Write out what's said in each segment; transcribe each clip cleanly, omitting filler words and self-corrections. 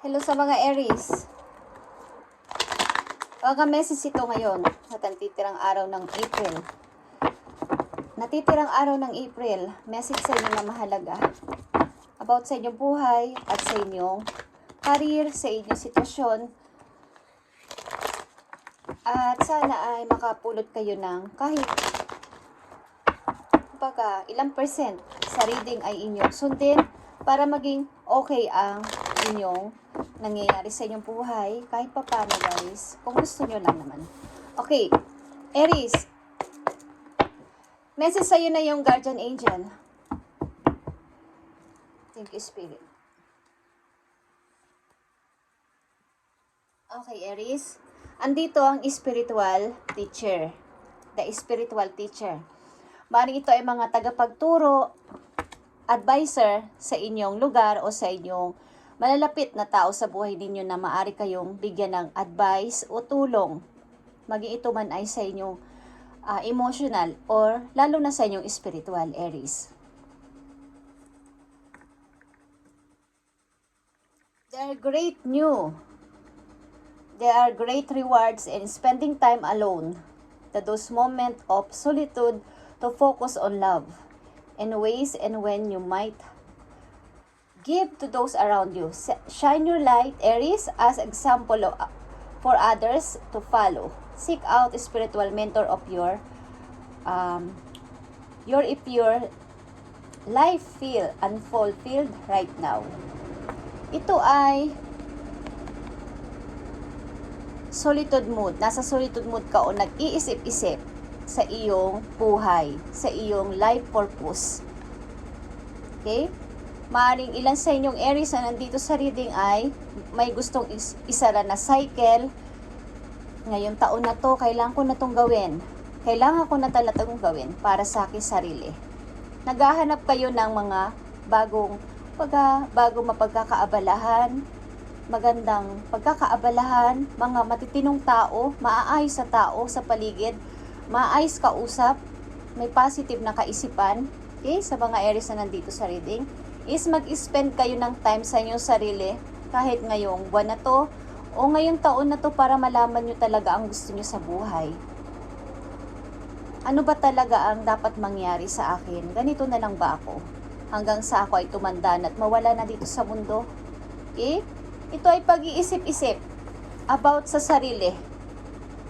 Hello sa mga Aries. Mga message ito ngayon sa natitirang araw ng April. Natitirang araw ng April, message sa inyo na mahalaga about sa inyong buhay at sa inyong career, sa inyong sitwasyon. At sana ay makapulot kayo ng kahit ilang percent sa reading ay inyong sundin para maging okay ang inyong nangyayari sa inyong buhay kahit pa paano, guys, kung gusto nyo lang naman. Okay, Aries, message sa'yo na yung guardian angel. Thank you, Spirit. Okay, Aries, andito ang spiritual teacher. The spiritual teacher. Maaaring ito ay mga tagapagturo, advisor sa inyong lugar o sa inyong malalapit na tao sa buhay ninyo na maaari kayong bigyan ng advice o tulong. Maging ito man ay sa inyong emotional or lalo na sa inyong spiritual, Aries. There are great rewards in spending time alone. Those moments of solitude to focus on love in ways and when you might give to those around you. Shine your light, Aries, as example for others to follow. Seek out a spiritual mentor of if your life feel unfulfilled right now. Ito ay solitude mood. Nasa solitude mood ka o nag-iisip-isip sa iyong buhay, sa iyong life purpose. Okay? Maaring ilan sa inyong Aries na nandito sa reading ay may gustong isara na cycle. Ngayong taon na to, kailangan ko na itong gawin. Kailangan ko na talagang gawin para sa aking sarili. Naghahanap kayo ng mga bagong mapagkakaabalahan, magandang pagkakaabalahan, mga matitinong tao, maaayos sa tao sa paligid, maayos kausap, may positive na kaisipan. Okay? Sa mga Aries na nandito sa reading, is mag-spend kayo ng time sa inyong sarili kahit ngayong buwan na to o ngayong taon na to para malaman nyo talaga ang gusto nyo sa buhay. Ano ba talaga ang dapat mangyari sa akin? Ganito na lang ba ako? Hanggang sa ako ay tumanda at mawala na dito sa mundo? Okay? Ito ay pag-iisip-isip about sa sarili.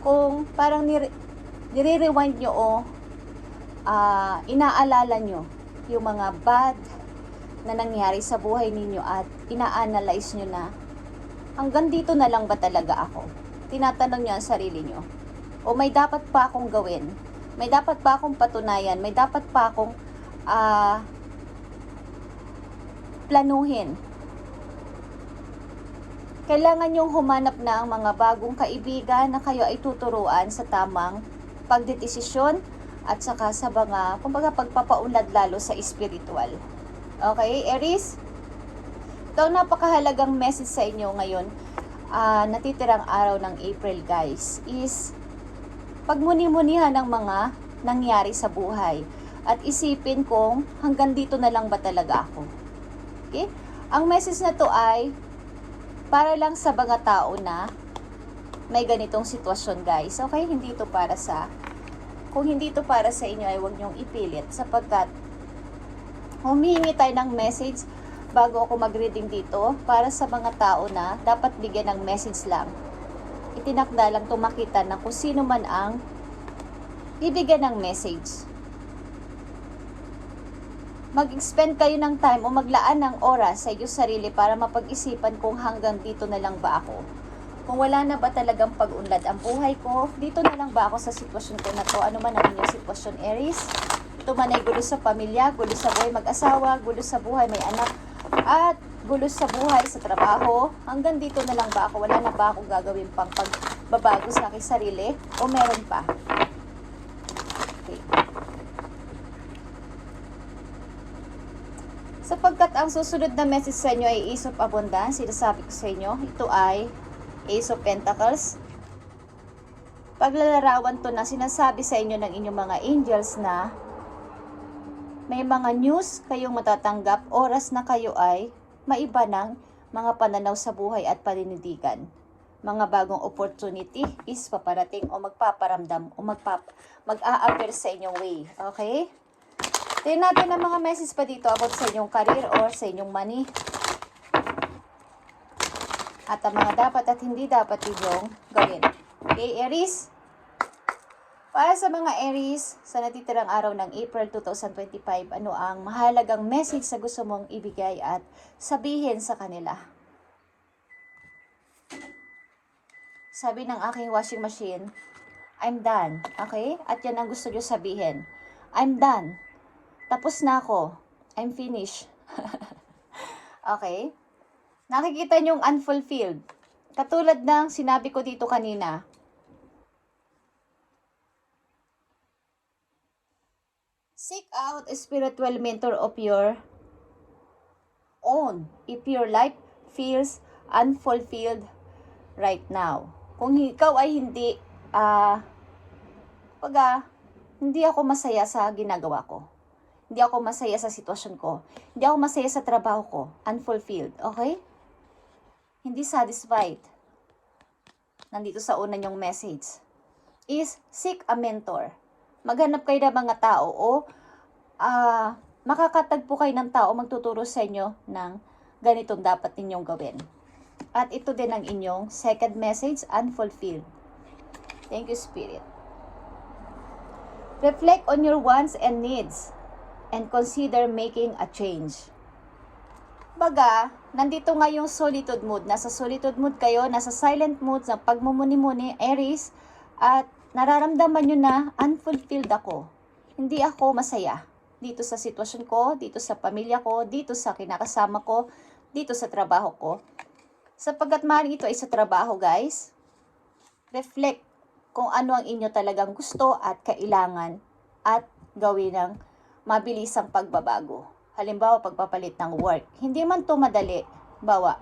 Kung parang nire-rewind nyo o inaalala nyo yung mga bad na nangyari sa buhay ninyo at ina-analyze nyo na hanggang dito na lang ba talaga ako? Tinatanong nyo ang sarili nyo. O may dapat pa akong gawin? May dapat pa akong patunayan? May dapat pa akong planuhin? Kailangan nyong humanap ng mga bagong kaibigan na kayo ay tuturuan sa tamang pagdedesisyon at saka sa mga, pagpapaunlad lalo sa spiritual. Okay, Aries? Ito ang napakahalagang message sa inyo ngayon, natitirang araw ng April, guys, is pagmuni-munihan ng mga nangyari sa buhay at isipin kung hanggang dito na lang ba talaga ako. Okay? Ang message na to ay para lang sa mga tao na may ganitong sitwasyon, guys. Okay? Kung hindi ito para sa inyo ay huwag niyong ipilit sapagkat humihingi tayo ng message bago ako mag-reading dito para sa mga tao na dapat bigyan ng message lang. Itinakda lang tumakita ng kung sino man ang bibigyan ng message. Mag-spend kayo ng time o maglaan ng oras sa iyong sarili para mapag-isipan kung hanggang dito na lang ba ako. Kung wala na ba talagang pag-unlad ang buhay ko, dito na lang ba ako sa sitwasyon ko na to, ano man ang inyong sitwasyon, Aries. Ito man ay gulo sa pamilya, gulo sa buhay mag-asawa, gulo sa buhay may anak, at gulo sa buhay sa trabaho. Hanggang dito na lang ba ako? Wala na ba akong gagawin pang pagbabago sa aking sarili? O meron pa? Okay. Sapagkat ang susunod na message sa inyo ay Ace of Abundance, sinasabi ko sa inyo, ito ay Ace of Pentacles. Paglalarawan to na sinasabi sa inyo ng inyong mga angels na may mga news kayong matatanggap oras na kayo ay maiba ng mga pananaw sa buhay at paninindigan. Mga bagong opportunity is paparating o magpaparamdam o mag-a-appear sa inyong way. Okay? Tingnan natin ang mga message pa dito about sa inyong career or sa inyong money. At ang mga dapat at hindi dapat inyong gawin. Okay, Aries? Para sa mga Aries, sa natitirang araw ng April 2025, ano ang mahalagang message sa gusto mong ibigay at sabihin sa kanila? Sabi ng aking washing machine, I'm done. Okay? At yan ang gusto nyo sabihin. I'm done. Tapos na ako. I'm finished. Okay? Nakikita nyo yung unfulfilled. Katulad ng sinabi ko dito kanina. Seek out a spiritual mentor of your own if your life feels unfulfilled right now. Kung ikaw ay hindi, hindi ako masaya sa ginagawa ko. Hindi ako masaya sa sitwasyon ko. Hindi ako masaya sa trabaho ko. Unfulfilled. Okay? Hindi satisfied. Nandito sa una niyong message. Is seek a mentor. Maghanap kayo ng mga tao o makakatagpo kayo ng tao magtuturo sa inyo ng ganitong dapat ninyong gawin. At ito din ang inyong second message, unfulfilled. Thank you, Spirit. Reflect on your wants and needs and consider making a change. Baga, nandito nga yung solitude mood. Nasa solitude mood kayo, nasa silent mood, sa pagmumuni-muni, Aries, at nararamdaman nyo na unfulfilled ako. Hindi ako masaya. Dito sa sitwasyon ko, dito sa pamilya ko, dito sa kinakasama ko, dito sa trabaho ko. Sapagkat maaaring ito ay sa trabaho, guys, reflect kung ano ang inyo talagang gusto at kailangan at gawin ng mabilisang pagbabago. Halimbawa, pagpapalit ng work. Hindi man ito madali. Bawa,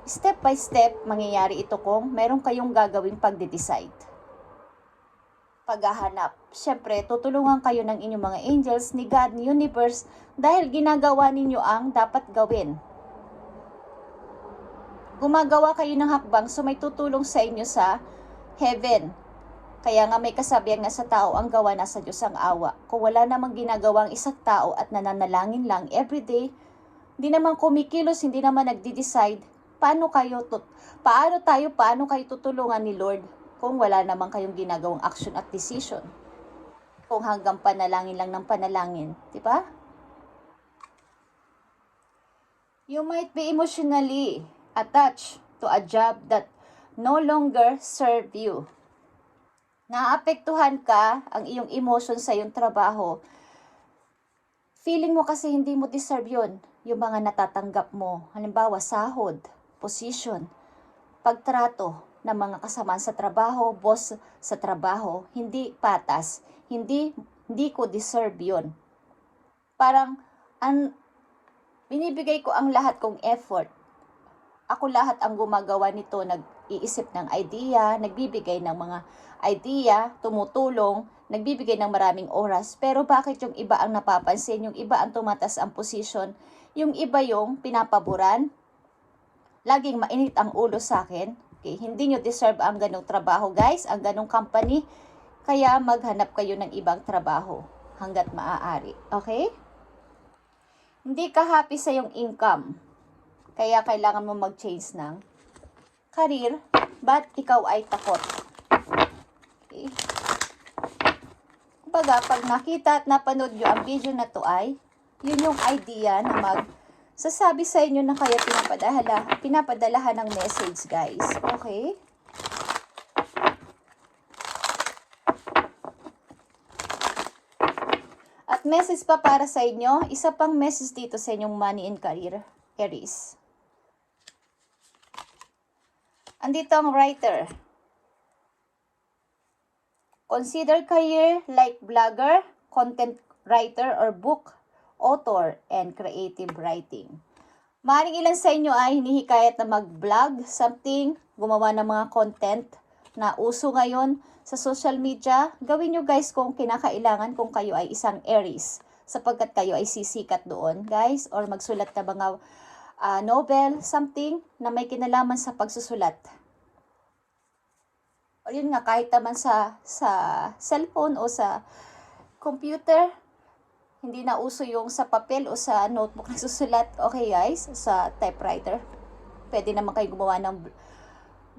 step by step, mangyayari ito kung meron kayong gagawing pagde-decide. Paghahanap. Siyempre, tutulungan kayo ng inyong mga angels, ni God, ni universe, dahil ginagawa ninyo ang dapat gawin. Gumagawa kayo ng hakbang, so may tutulong sa inyo sa heaven. Kaya nga may kasabihan na sa tao ang gawa na sa Diyos ang awa. Kung wala namang ginagawang isang tao at nananalangin lang everyday, hindi naman kumikilos, hindi naman nagde-decide, paano kayo tutulungan ni Lord kung wala namang kayong ginagawang action at decision? Kung hanggang panalangin lang ng panalangin, di ba? You might be emotionally attached to a job that no longer serve you. Naapektuhan ka ang iyong emotion sa iyong trabaho. Feeling mo kasi hindi mo deserve yun. Yung mga natatanggap mo. Halimbawa, sahod, position, pagtrato ng mga kasamaan sa trabaho, boss sa trabaho, hindi patas. Hindi ko deserve yun. Parang, binibigay ko ang lahat kong effort. Ako lahat ang gumagawa nito, nag-iisip ng idea, nagbibigay ng mga idea, tumutulong, nagbibigay ng maraming oras. Pero bakit yung iba ang napapansin, yung iba ang tumatas ang position, yung iba yung pinapaboran? Laging mainit ang ulo sa akin. Okay, hindi nyo deserve ang ganong trabaho, guys, ang ganong company. Kaya maghanap kayo ng ibang trabaho hanggat maaari. Okay? Hindi ka happy sa yung income. Kaya kailangan mo mag-change ng career, but ikaw ay takot. Okay. Kumbaga, pag nakita at napanood nyo ang video na to ay, yun yung idea na magsasabi sa inyo na kaya pinapadalahan ng message, guys. Okay? At message pa para sa inyo, isa pang message dito sa inyong money and career, Aries. Andito ang writer. Consider career like blogger, content writer, or book author, and creative writing. Maaaring ilan sa inyo ay hinihikayat na mag-vlog, something, gumawa ng mga content na uso ngayon sa social media. Gawin nyo, guys, kung kinakailangan kung kayo ay isang Aries, sapagkat kayo ay sisikat doon, guys, or magsulat na mga novel, something na may kinalaman sa pagsusulat. O yun nga, kahit naman sa cellphone o sa computer, hindi na uso yung sa papel o sa notebook na susulat. Okay guys, sa typewriter. Pwede naman kayo gumawa ng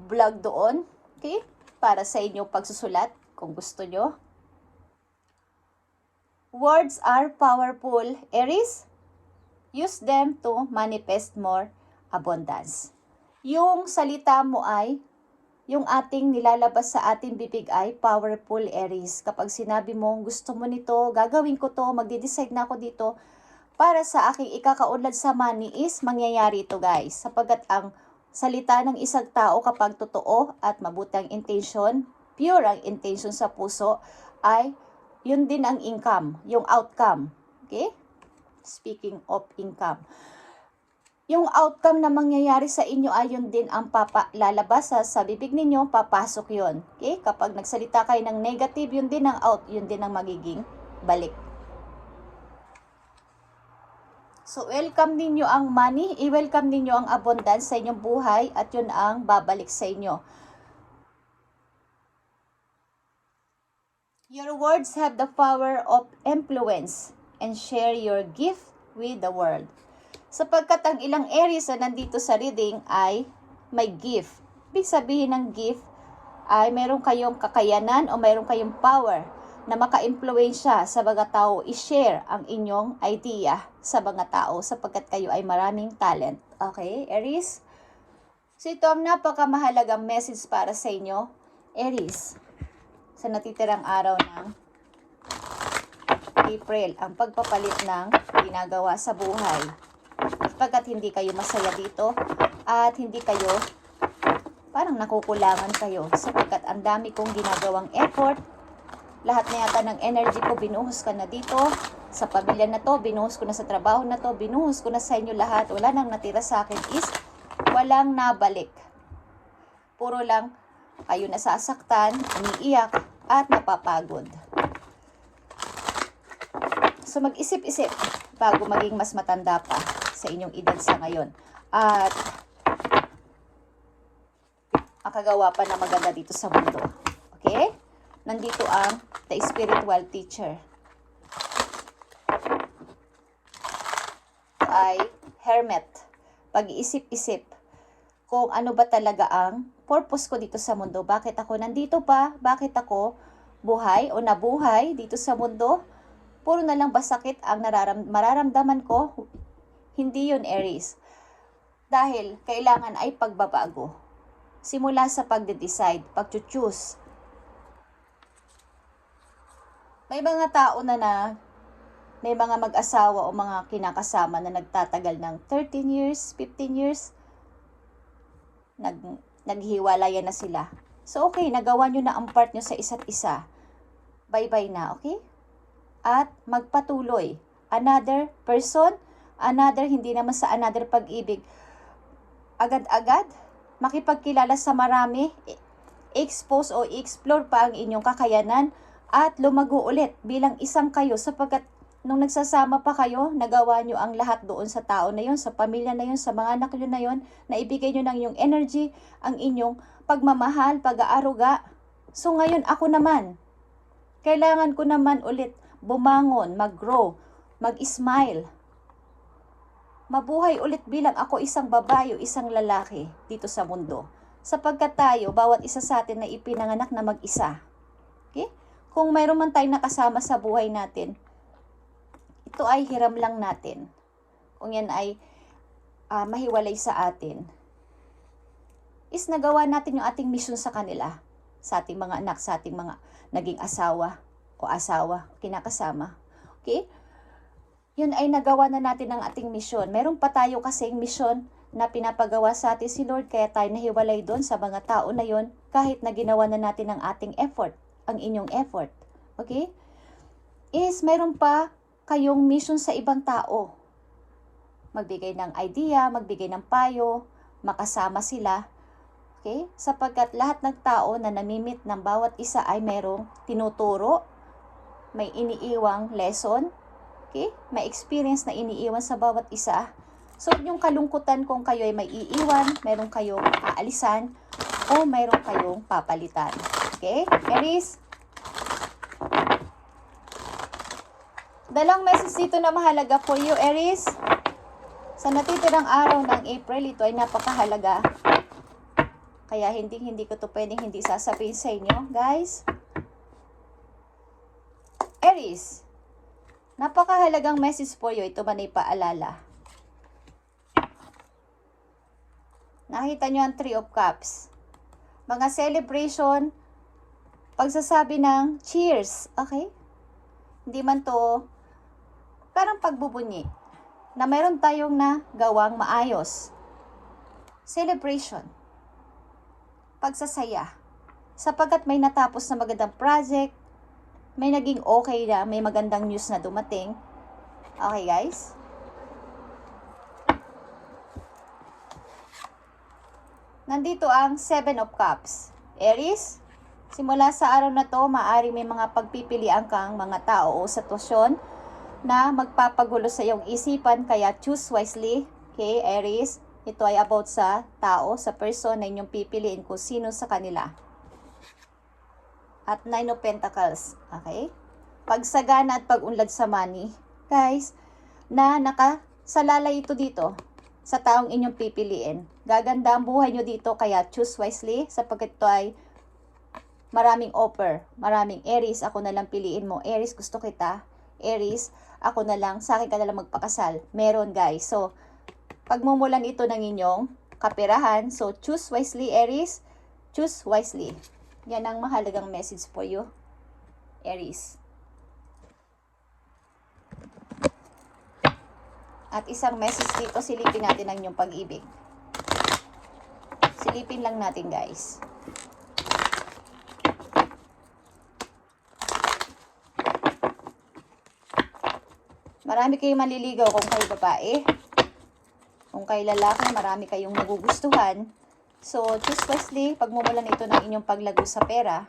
blog doon. Okay? Para sa inyong pagsusulat, kung gusto nyo. Words are powerful, Aries. Use them to manifest more abundance. Yung salita mo ay, yung ating nilalabas sa ating bibig ay powerful, Aries. Kapag sinabi mo, gusto mo nito, gagawin ko to, magde-decide na ako dito, para sa aking ikakaunlad sa money is mangyayari ito guys. Sapagkat ang salita ng isang tao kapag totoo at mabuti ang intention, pure ang intention sa puso, ay yun din ang income, yung outcome. Okay? Speaking of income. Yung outcome na mangyayari sa inyo ay yun din ang lalabas sa bibig ninyo, papasok yun. Okay? Kapag nagsalita kayo ng negative, yun din ang out, yun din ang magiging balik. So, welcome ninyo ang money, i-welcome ninyo ang abundance sa inyong buhay at yun ang babalik sa inyo. Your words have the power of influence and share your gift with the world. Sapagkat ang ilang Aries na nandito sa reading ay may gift. Ibig sabihin ng gift ay meron kayong kakayanan o meron kayong power na maka-impluwensya sa mga tao, i-share ang inyong idea sa mga tao sapagkat kayo ay maraming talent. Okay, Aries? So ito ang napakamahalagang message para sa inyo, Aries, sa natitirang araw ng April, ang pagpapalit ng ginagawa sa buhay. Sapagkat hindi kayo masaya dito at hindi kayo, parang nakukulangan kayo sapagkat ang dami kong ginagawang effort. Lahat na yata ng energy ko, binuhos ka na dito. Sa pamilya na to, binuhos ko na sa trabaho na to, binuhos ko na sa inyo lahat. Wala nang natira sa akin is walang nabalik. Puro lang kayo nasasaktan, umiiyak, at napapagod. So mag-isip-isip bago maging mas matanda pa sa inyong edad sa ngayon. At makagawa pa na maganda dito sa mundo. Okay? Nandito ang the spiritual teacher. Ito ay hermit. Pag-iisip-isip kung ano ba talaga ang purpose ko dito sa mundo. Bakit ako nandito pa? Bakit ako buhay o nabuhay dito sa mundo? Puro na lang ba sakit ang mararamdaman ko? Hindi yun, Aries. Dahil kailangan ay pagbabago. Simula sa pagde-decide, pag-choose. May mga tao may mga mag-asawa o mga kinakasama na nagtatagal ng 13 years, 15 years. Naghiwalayan na sila. So, okay, nagawa nyo na ang part nyo sa isa't isa. Bye-bye na, okay? At magpatuloy. Another person, hindi naman sa another pag-ibig. Agad-agad, makipagkilala sa marami, expose o explore pa ang inyong kakayanan, at lumago ulit bilang isang kayo sapagkat nung nagsasama pa kayo, nagawa nyo ang lahat doon sa tao na yun, sa pamilya na yun, sa mga anak nyo na yun, naibigay nyo ng yung energy, ang inyong pagmamahal, pag-aaruga. So ngayon ako naman, kailangan ko naman ulit bumangon, mag-grow, mag-smile. Mabuhay ulit bilang ako isang babae o isang lalaki dito sa mundo. Sapagkat tayo, bawat isa sa atin na ipinanganak na mag-isa. Okay? Kung mayroon man tayong nakasama sa buhay natin, ito ay hiram lang natin. Kung yan ay mahiwalay sa atin, is nagawa natin yung ating mission sa kanila, sa ating mga anak, sa ating mga naging asawa o asawa, kinakasama. Okay? Yun ay nagawa na natin ang ating mission. Meron pa tayo kasing mission na pinapagawa sa atin si Lord, kaya tayo nahiwalay doon sa mga tao na yon kahit na ginawa na natin ang ating effort, ang inyong effort. Okay? Is meron pa kayong mission sa ibang tao. Magbigay ng idea, magbigay ng payo, makasama sila. Okay? Sapagkat lahat ng tao na namimit ng bawat isa ay merong tinuturo, may iniiwang lesson, okay? May experience na iniiwan sa bawat isa. So, yung kalungkutan kung kayo ay may iiwan, meron kayong aalisan, o meron kayong papalitan. Okay? Aries? Dalang message dito na mahalaga for you, Aries. Sa natitirang araw ng April, ito ay napakahalaga. Kaya hindi ko to pwedeng hindi sasabihin sa inyo, guys. Aries, napakahalagang message for you. Ito man ay paalala. Nakita nyo ang 3 of Cups. Mga celebration, pagsasabi ng cheers. Okay? Hindi man to parang pagbubunyi na meron tayong nagawang maayos. Celebration. Pagsasaya. Sapagkat may natapos na magandang project, may naging okay na, may magandang news na dumating. Okay, guys? Nandito ang 7 of Cups. Aries, simula sa araw na to, maaari may mga pagpipilian kang mga tao o sitwasyon na magpapagulo sa iyong isipan, kaya choose wisely. Okay, Aries, ito ay about sa tao, sa person na inyong pipiliin kung sino sa kanila. At 9 of Pentacles. Okay? Pagsagana at pag-unlad sa money. Guys, na nakasalalay ito dito sa taong inyong pipiliin. Gaganda ang buhay nyo dito, kaya choose wisely, sapagkat ito ay maraming offer. Maraming Aries, ako na lang piliin mo. Aries, gusto kita. Aries, ako na lang, sa akin ka na lang magpakasal. Meron, guys. So, pagmumulan ito ng inyong kaperahan. So, choose wisely, Aries. Choose wisely. Yan ang mahalagang message for you, Aries. At isang message dito, silipin natin ang inyong pag-ibig. Silipin lang natin, guys. Marami kayong maliligaw kung kayo babae. Kung kayo lalaki, marami kayong magugustuhan. So, choose wisely, pagmumulan ito ng inyong paglago sa pera.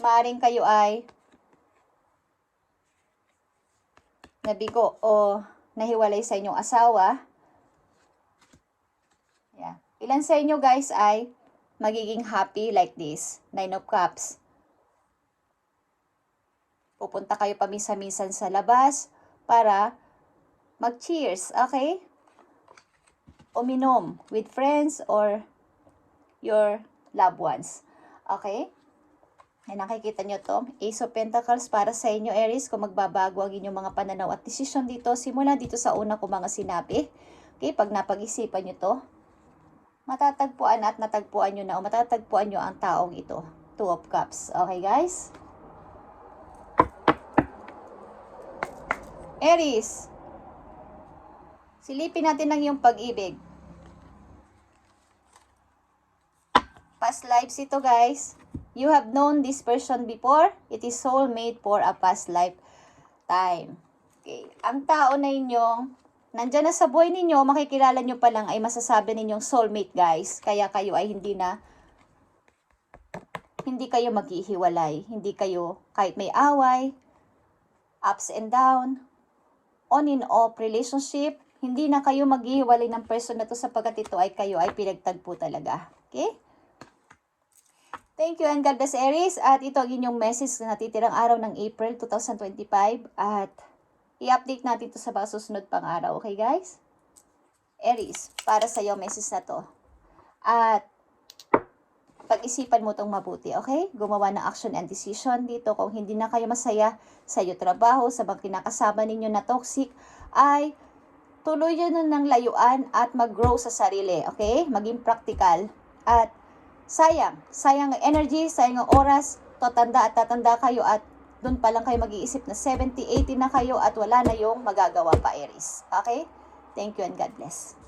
Maaring kayo ay nabigo o nahiwalay sa inyong asawa. Yeah. Ilan sa inyo, guys, ay magiging happy like this? 9 of Cups. Pupunta kayo paminsan-minsan sa labas para mag-cheers, okay? Uminom with friends or your loved ones. Okay? Ay, nakikita nyo to. Ace of Pentacles para sa inyo, Aries, kung magbabago ang inyong mga pananaw at desisyon dito, simula dito sa una ko mga sinabi. Okay? Pag napag-isipan nyo to, matatagpuan at natagpuan nyo na o matatagpuan nyo ang taong ito. 2 of Cups. Okay, guys? Aries, silipin natin ang iyong pag-ibig. Past lives ito, guys. You have known this person before. It is soulmate for a past lifetime. Okay. Ang tao na inyong nandyan na sa buhay ninyo, makikilala nyo pa lang ay masasabi ninyong soulmate, guys. Kaya kayo ay hindi kayo maghihiwalay. Hindi kayo, kahit may away, ups and down, on and off relationship, hindi na kayo maghihiwalay ng person na to, sapagkat ito ay kayo ay pinagtagpo talaga. Okay? Thank you and God bless, Aries. At ito ang inyong message na natitirang araw ng April 2025. At i-update natin ito sa mga susunod pang araw. Okay, guys? Aries, para sa iyo message na to. At pag-isipan mo itong mabuti, okay? Gumawa ng action and decision dito. Kung hindi na kayo masaya sa iyo trabaho, sa mga kinakasama ninyo na toxic, ay tuloy nyo ng layuan at mag-grow sa sarili, okay? Maging practical. At sayang ang energy, sayang ang oras, tatanda kayo at doon pa lang kayo mag-iisip na 70, 80 na kayo at wala na yung magagawa pa, Aries. Okay? Thank you and God bless.